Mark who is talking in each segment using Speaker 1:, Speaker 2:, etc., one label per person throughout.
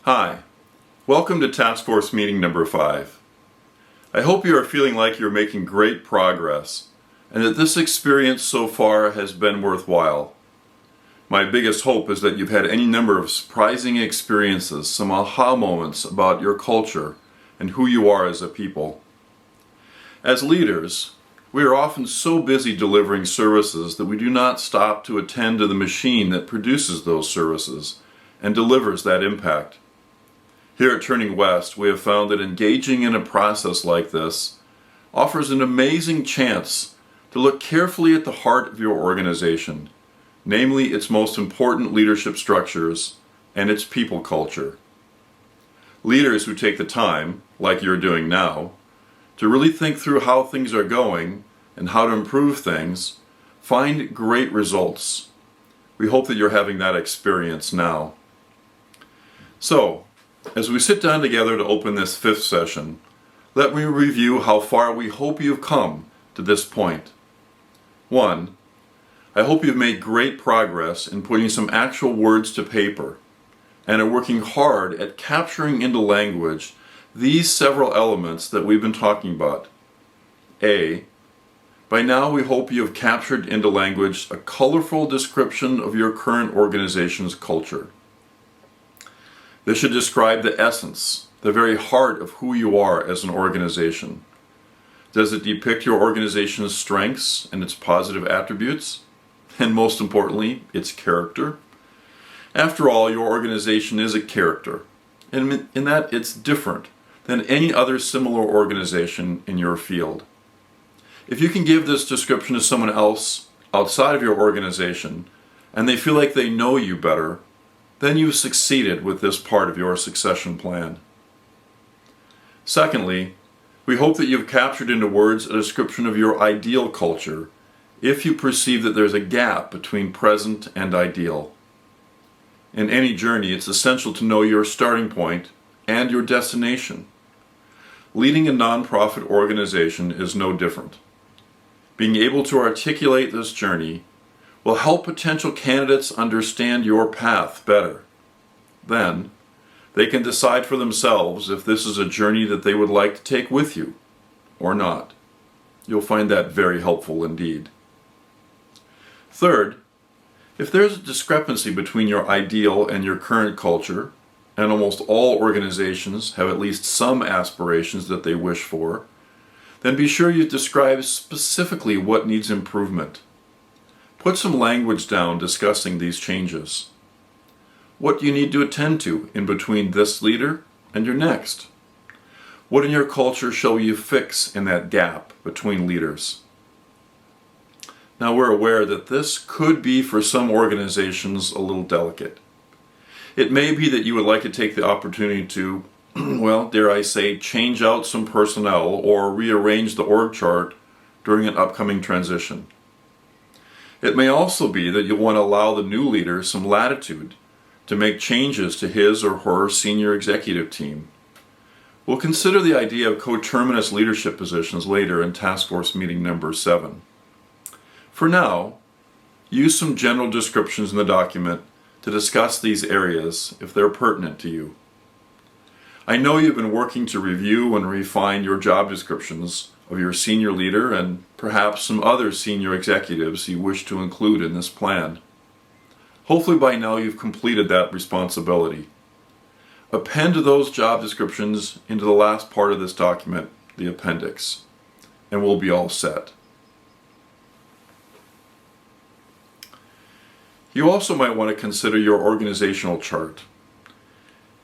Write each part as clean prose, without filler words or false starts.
Speaker 1: Hi, welcome to Task Force meeting number 5. I hope you are feeling like you're making great progress and that this experience so far has been worthwhile. My biggest hope is that you've had any number of surprising experiences, some aha moments about your culture and who you are as a people. As leaders, we are often so busy delivering services that we do not stop to attend to the machine that produces those services and delivers that impact. Here at Turning West, we have found that engaging in a process like this offers an amazing chance to look carefully at the heart of your organization, namely its most important leadership structures and its people culture. Leaders who take the time, like you're doing now, to really think through how things are going and how to improve things, find great results. We hope that you're having that experience now. So, as we sit down together to open this 5th session, let me review how far we hope you've come to this point. 1. I hope you've made great progress in putting some actual words to paper and are working hard at capturing into language these several elements that we've been talking about. A. By now we hope you have captured into language a colorful description of your current organization's culture. This should describe the essence, the very heart of who you are as an organization. Does it depict your organization's strengths and its positive attributes? And most importantly, its character? After all, your organization is a character, and in that it's different than any other similar organization in your field. If you can give this description to someone else outside of your organization, and they feel like they know you better, then you've succeeded with this part of your succession plan. Secondly, we hope that you've captured into words a description of your ideal culture if you perceive that there's a gap between present and ideal. In any journey, it's essential to know your starting point and your destination. Leading a nonprofit organization is no different. Being able to articulate this journey will help potential candidates understand your path better. Then, they can decide for themselves if this is a journey that they would like to take with you or not. You'll find that very helpful indeed. Third, if there's a discrepancy between your ideal and your current culture, and almost all organizations have at least some aspirations that they wish for, then be sure you describe specifically what needs improvement. Put some language down discussing these changes. What do you need to attend to in between this leader and your next? What in your culture shall you fix in that gap between leaders? Now we're aware that this could be for some organizations a little delicate. It may be that you would like to take the opportunity to, well, dare I say, change out some personnel or rearrange the org chart during an upcoming transition. It may also be that you'll want to allow the new leader some latitude to make changes to his or her senior executive team. We'll consider the idea of coterminous leadership positions later in Task Force meeting number 7. For now, use some general descriptions in the document to discuss these areas if they're pertinent to you. I know you've been working to review and refine your job descriptions of your senior leader and perhaps some other senior executives you wish to include in this plan. Hopefully by now you've completed that responsibility. Append those job descriptions into the last part of this document, the appendix, and we'll be all set. You also might want to consider your organizational chart.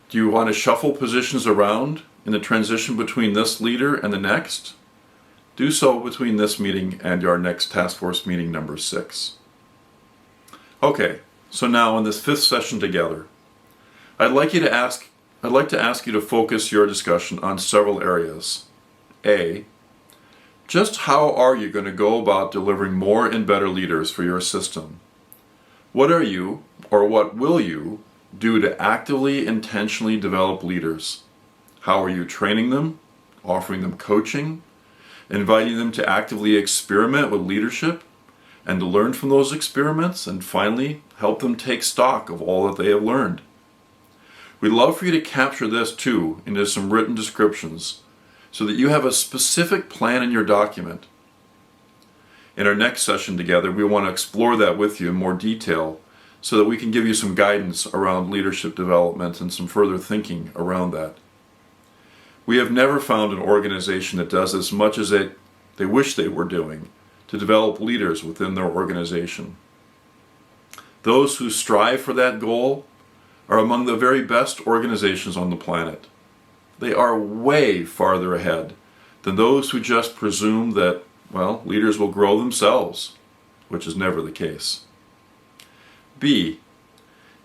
Speaker 1: Do you want to shuffle positions around in the transition between this leader and the next? Do so between this meeting and our next Task Force meeting number 6. Okay, so now in this 5th session together, I'd like to ask you to focus your discussion on several areas. A, just how are you going to go about delivering more and better leaders for your system? What are you, or what will you, do to actively, intentionally develop leaders? How are you training them, offering them coaching, inviting them to actively experiment with leadership, and to learn from those experiments, and finally help them take stock of all that they have learned? We'd love for you to capture this too into some written descriptions so that you have a specific plan in your document. In our next session together, we want to explore that with you in more detail so that we can give you some guidance around leadership development and some further thinking around that. We have never found an organization that does as much as they wish they were doing to develop leaders within their organization. Those who strive for that goal are among the very best organizations on the planet. They are way farther ahead than those who just presume that, well, leaders will grow themselves, which is never the case. B.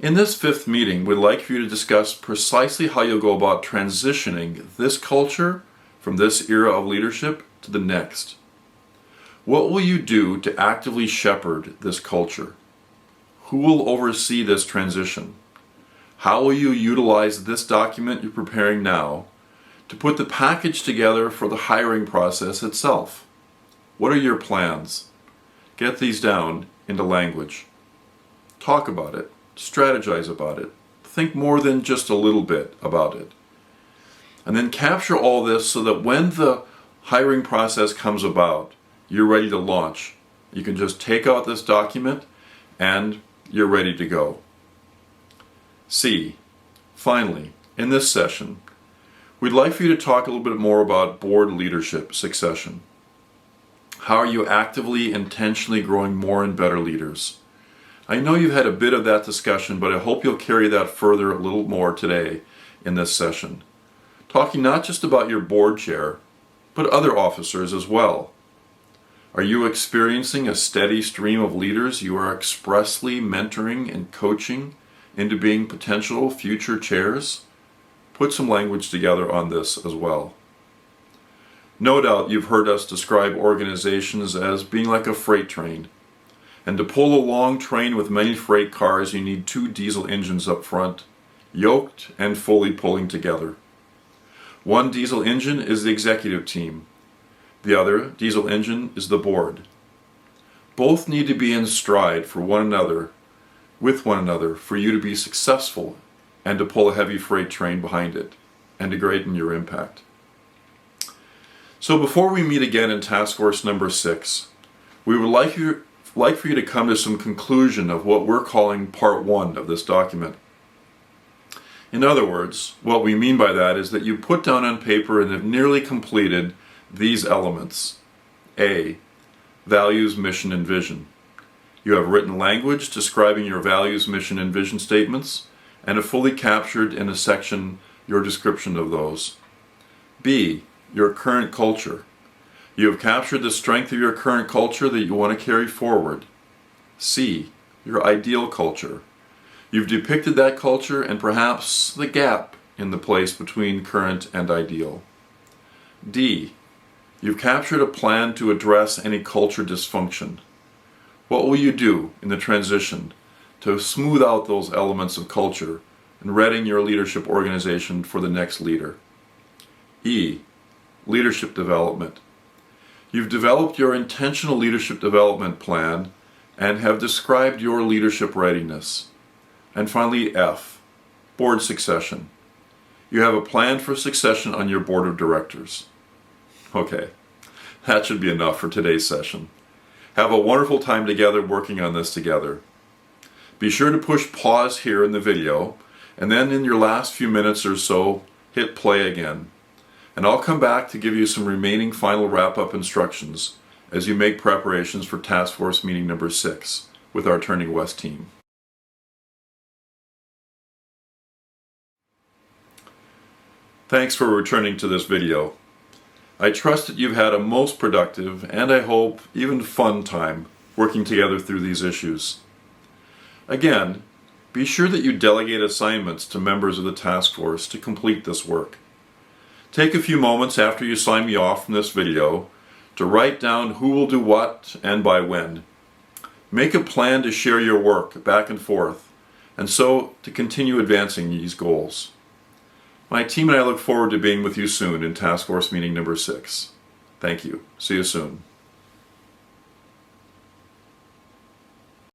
Speaker 1: In this 5th meeting, we'd like for you to discuss precisely how you'll go about transitioning this culture from this era of leadership to the next. What will you do to actively shepherd this culture? Who will oversee this transition? How will you utilize this document you're preparing now to put the package together for the hiring process itself? What are your plans? Get these down into language. Talk about it. Strategize about it. Think more than just a little bit about it. And then capture all this so that when the hiring process comes about, you're ready to launch. You can just take out this document and you're ready to go. C. Finally, in this session, we'd like for you to talk a little bit more about board leadership succession. How are you actively, intentionally growing more and better leaders? I know you've had a bit of that discussion, but I hope you'll carry that further a little more today in this session. Talking not just about your board chair, but other officers as well. Are you experiencing a steady stream of leaders you are expressly mentoring and coaching into being potential future chairs? Put some language together on this as well. No doubt you've heard us describe organizations as being like a freight train. And to pull a long train with many freight cars, you need 2 diesel engines up front, yoked and fully pulling together. One diesel engine is the executive team. The other diesel engine is the board. Both need to be in stride for one another, with one another, for you to be successful and to pull a heavy freight train behind it and to greaten your impact. So before we meet again in task force number 6, we would like for you to come to some conclusion of what we're calling part 1 of this document. In other words, what we mean by that is that you put down on paper and have nearly completed these elements. A. Values, mission, and vision. You have written language describing your values, mission, and vision statements, and have fully captured in a section your description of those. B. Your current culture. You have captured the strength of your current culture that you want to carry forward. C. Your ideal culture. You've depicted that culture and perhaps the gap in the place between current and ideal. D. You've captured a plan to address any culture dysfunction. What will you do in the transition to smooth out those elements of culture and readying your leadership organization for the next leader? E. Leadership development. You've developed your intentional leadership development plan and have described your leadership readiness. And finally, F. Board succession. You have a plan for succession on your board of directors. Okay, that should be enough for today's session. Have a wonderful time together working on this together. Be sure to push pause here in the video, and then in your last few minutes or so, hit play again. And I'll come back to give you some remaining final wrap-up instructions as you make preparations for Task Force Meeting number 6 with our Turning West team. Thanks for returning to this video. I trust that you've had a most productive and I hope even fun time working together through these issues. Again, be sure that you delegate assignments to members of the task force to complete this work. Take a few moments after you sign me off from this video to write down who will do what and by when. Make a plan to share your work back and forth, and so to continue advancing these goals. My team and I look forward to being with you soon in Task Force Meeting number 6. Thank you. See you soon.